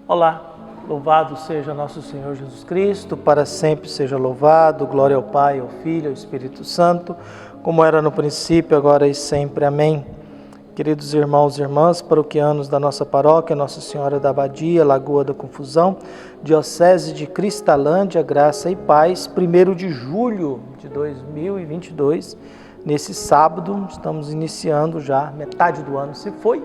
Olá, louvado seja nosso Senhor Jesus Cristo, para sempre seja louvado, glória ao Pai, ao Filho, ao Espírito Santo, como era no princípio, agora e sempre. Amém. Queridos irmãos e irmãs, paroquianos da nossa paróquia, Nossa Senhora da Abadia, Lagoa da Confusão, Diocese de Cristalândia, graça e paz, 1º de julho de 2022, nesse sábado, estamos iniciando já, metade do ano se foi,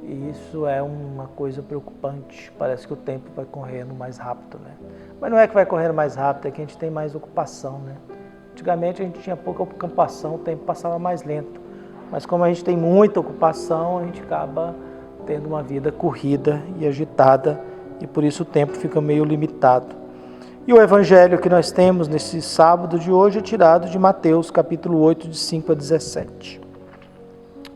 e isso é uma coisa preocupante, parece que o tempo vai correndo mais rápido, né? Mas não é que vai correndo mais rápido, é que a gente tem mais ocupação, né? Antigamente a gente tinha pouca ocupação, o tempo passava mais lento, mas como a gente tem muita ocupação, a gente acaba tendo uma vida corrida e agitada, e por isso o tempo fica meio limitado. E o evangelho que nós temos nesse sábado de hoje é tirado de Mateus, capítulo 8, de 5 a 17.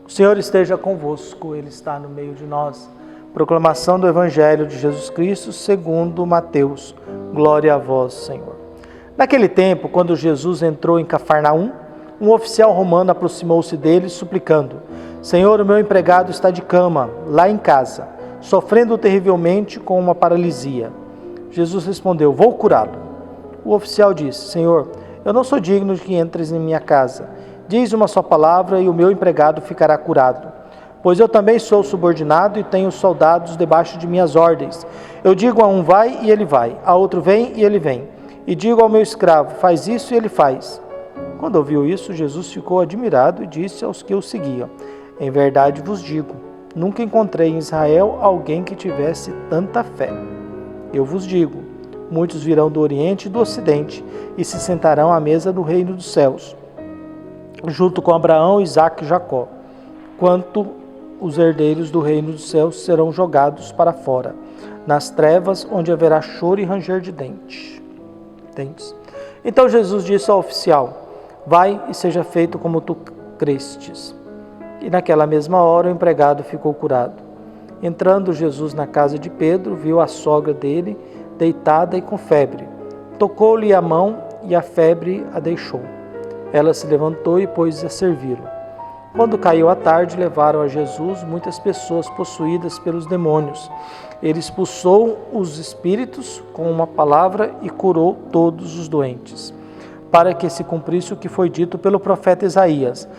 O Senhor esteja convosco, Ele está no meio de nós. Proclamação do Evangelho de Jesus Cristo segundo Mateus. Glória a vós, Senhor. Naquele tempo, quando Jesus entrou em Cafarnaum, um oficial romano aproximou-se dele, suplicando: Senhor, o meu empregado está de cama, lá em casa, sofrendo terrivelmente com uma paralisia. Jesus respondeu: Vou curá-lo. O oficial disse: Senhor, eu não sou digno de que entres em minha casa. Diz uma só palavra e o meu empregado ficará curado. Pois eu também sou subordinado e tenho soldados debaixo de minhas ordens. Eu digo a um vai e ele vai, a outro vem e ele vem. E digo ao meu escravo, faz isso e ele faz. Quando ouviu isso, Jesus ficou admirado e disse aos que o seguiam: Em verdade vos digo, nunca encontrei em Israel alguém que tivesse tanta fé. Eu vos digo, muitos virão do Oriente e do Ocidente e se sentarão à mesa do reino dos céus, junto com Abraão, Isaque e Jacó, quanto os herdeiros do reino dos céus serão jogados para fora, nas trevas onde haverá choro e ranger de dentes. Então Jesus disse ao oficial: Vai e seja feito como tu crestes. E naquela mesma hora o empregado ficou curado. Entrando Jesus na casa de Pedro, viu a sogra dele deitada e com febre. Tocou-lhe a mão e a febre a deixou. Ela se levantou e pôs-se a servi-lo. Quando caiu a tarde, levaram a Jesus muitas pessoas possuídas pelos demônios. Ele expulsou os espíritos com uma palavra e curou todos os doentes, para que se cumprisse o que foi dito pelo profeta Isaías.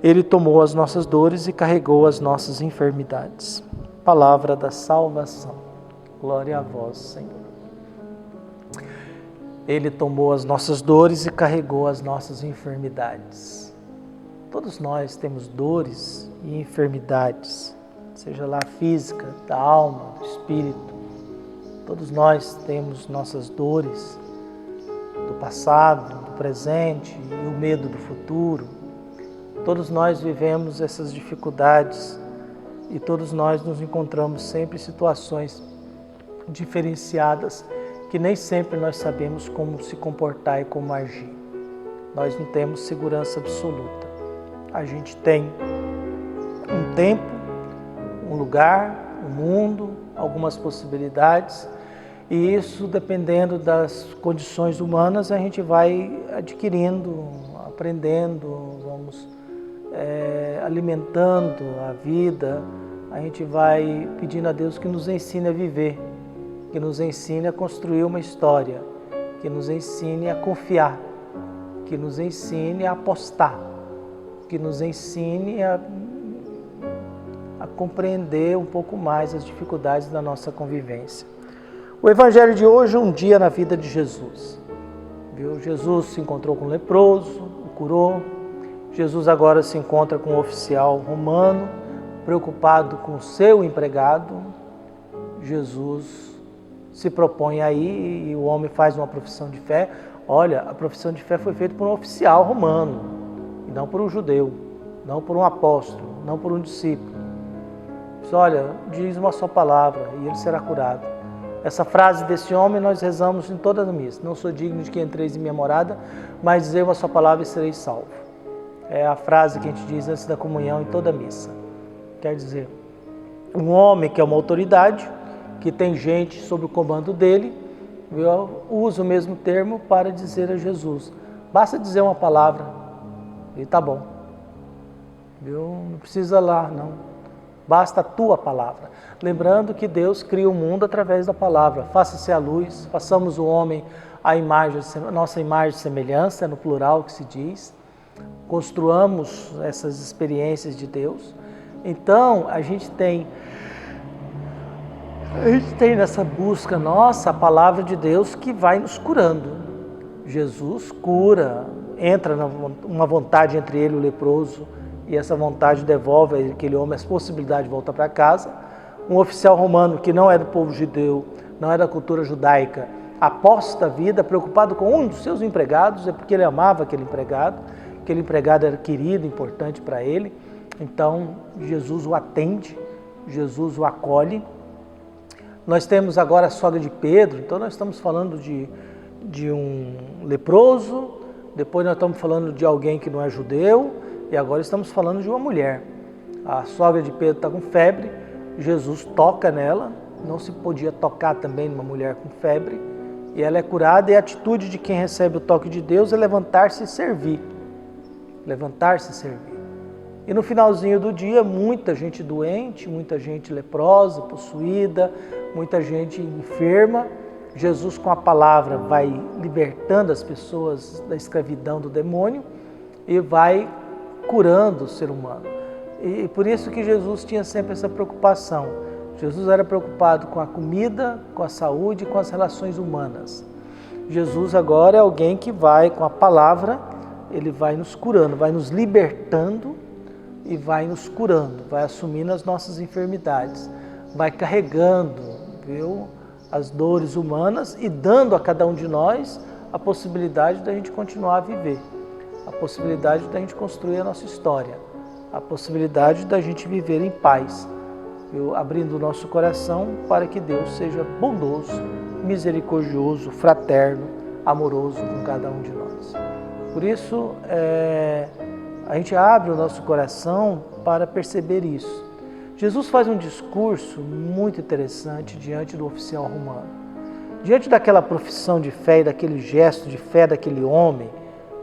Ele tomou as nossas dores e carregou as nossas enfermidades. Palavra da salvação. Glória a vós, Senhor. Ele tomou as nossas dores e carregou as nossas enfermidades. Todos nós temos dores e enfermidades, seja lá física, da alma, do espírito. Todos nós temos nossas dores do passado, do presente e o medo do futuro. Todos nós vivemos essas dificuldades e todos nós nos encontramos sempre em situações diferenciadas que nem sempre nós sabemos como se comportar e como agir. Nós não temos segurança absoluta. A gente tem um tempo, um lugar, um mundo, algumas possibilidades, e isso, dependendo das condições humanas, a gente vai adquirindo, aprendendo, vamos alimentando a vida, a gente vai pedindo a Deus que nos ensine a viver, que nos ensine a construir uma história, que nos ensine a confiar, que nos ensine a apostar, que nos ensine a compreender um pouco mais as dificuldades da nossa convivência. O evangelho de hoje é um dia na vida de Jesus. Viu? Jesus se encontrou com um leproso, o curou. Jesus agora se encontra com um oficial romano, preocupado com o seu empregado. Jesus se propõe aí e o homem faz uma profissão de fé. Olha, a profissão de fé foi feita por um oficial romano, e não por um judeu, não por um apóstolo, não por um discípulo. Diz, olha, diz uma só palavra e ele será curado. Essa frase desse homem nós rezamos em toda a missa. Não sou digno de que entreis em minha morada, mas dizer uma só palavra e sereis salvo. É a frase que a gente diz antes da comunhão em toda a missa. Quer dizer, um homem que é uma autoridade, que tem gente sob o comando dele, usa o mesmo termo para dizer a Jesus: basta dizer uma palavra e tá bom. Não precisa lá, não. basta a tua palavra. Lembrando que Deus cria o mundo através da palavra. Faça-se a luz, façamos o homem a nossa imagem e semelhança, no plural que se diz. Construamos essas experiências de Deus. Então, a gente tem nessa busca nossa a palavra de Deus que vai nos curando. Jesus cura, entra uma vontade entre ele e o leproso, e essa vontade devolve aquele homem as possibilidades de voltar para casa. Um oficial romano que não é do povo judeu, não é da cultura judaica, aposta a vida, preocupado com um dos seus empregados, é porque ele amava aquele empregado era querido, importante para ele. Então, Jesus o atende, Jesus o acolhe. Nós temos agora a sogra de Pedro, então nós estamos falando de um leproso, depois nós estamos falando de alguém que não é judeu, e agora estamos falando de uma mulher. A sogra de Pedro está com febre, Jesus toca nela, não se podia tocar também numa mulher com febre, e ela é curada, e a atitude de quem recebe o toque de Deus é levantar-se e servir. Levantar-se e servir. E no finalzinho do dia, muita gente doente, muita gente leprosa, possuída, muita gente enferma. Jesus, com a palavra, vai libertando as pessoas da escravidão do demônio e vai curando o ser humano. E por isso que Jesus tinha sempre essa preocupação. Jesus era preocupado com a comida, com a saúde e com as relações humanas. Jesus agora é alguém que vai, com a palavra, ele vai nos curando, vai nos libertando e vai nos curando, vai assumindo as nossas enfermidades, vai carregando, viu, as dores humanas e dando a cada um de nós a possibilidade da gente continuar a viver, a possibilidade da gente construir a nossa história, a possibilidade da gente viver em paz, viu, abrindo o nosso coração para que Deus seja bondoso, misericordioso, fraterno, amoroso com cada um de nós. Por isso, a gente abre o nosso coração para perceber isso. Jesus faz um discurso muito interessante diante do oficial romano. Diante daquela profissão de fé e daquele gesto de fé daquele homem,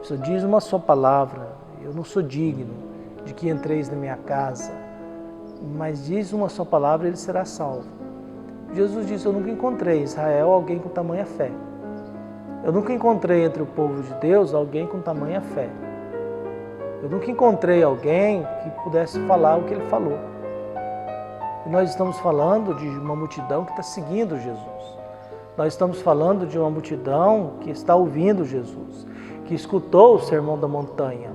só diz uma só palavra: eu não sou digno de que entreis na minha casa, mas diz uma só palavra e ele será salvo. Jesus disse: eu nunca encontrei em Israel alguém com tamanha fé. Eu nunca encontrei entre o povo de Deus alguém com tamanha fé. Eu nunca encontrei alguém que pudesse falar o que ele falou. E nós estamos falando de uma multidão que está seguindo Jesus. Nós estamos falando de uma multidão que está ouvindo Jesus, que escutou o Sermão da Montanha,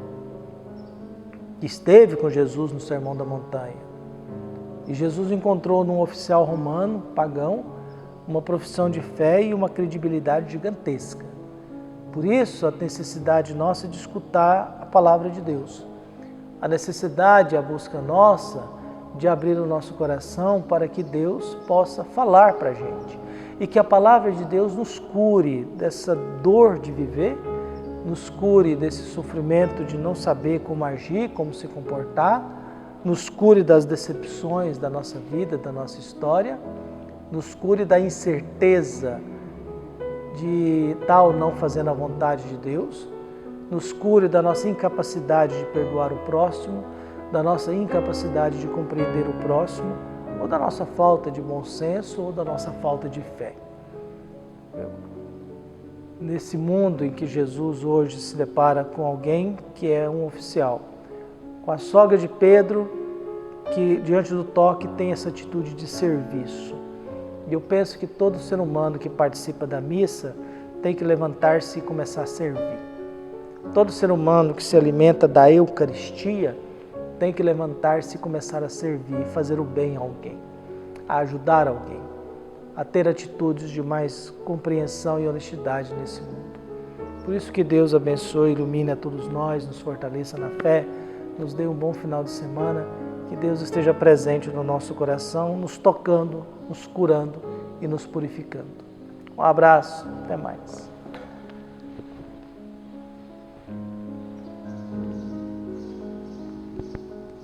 que esteve com Jesus no Sermão da Montanha. E Jesus encontrou num oficial romano, pagão, uma profissão de fé e uma credibilidade gigantesca. Por isso, a necessidade nossa de escutar a palavra de Deus. A necessidade, a busca nossa de abrir o nosso coração para que Deus possa falar para a gente. E que a palavra de Deus nos cure dessa dor de viver, nos cure desse sofrimento de não saber como agir, como se comportar, nos cure das decepções da nossa vida, da nossa história, nos cure da incerteza de tal não fazendo a vontade de Deus, nos cure da nossa incapacidade de perdoar o próximo, da nossa incapacidade de compreender o próximo, ou da nossa falta de bom senso, ou da nossa falta de fé. Nesse mundo em que Jesus hoje se depara com alguém que é um oficial, com a sogra de Pedro, que diante do toque tem essa atitude de serviço. E eu penso que todo ser humano que participa da missa tem que levantar-se e começar a servir. Todo ser humano que se alimenta da Eucaristia tem que levantar-se e começar a servir, fazer o bem a alguém, a ajudar alguém, a ter atitudes de mais compreensão e honestidade nesse mundo. Por isso que Deus abençoe e ilumine a todos nós, nos fortaleça na fé, nos dê um bom final de semana, que Deus esteja presente no nosso coração, nos tocando, nos curando e nos purificando. Um abraço, até mais.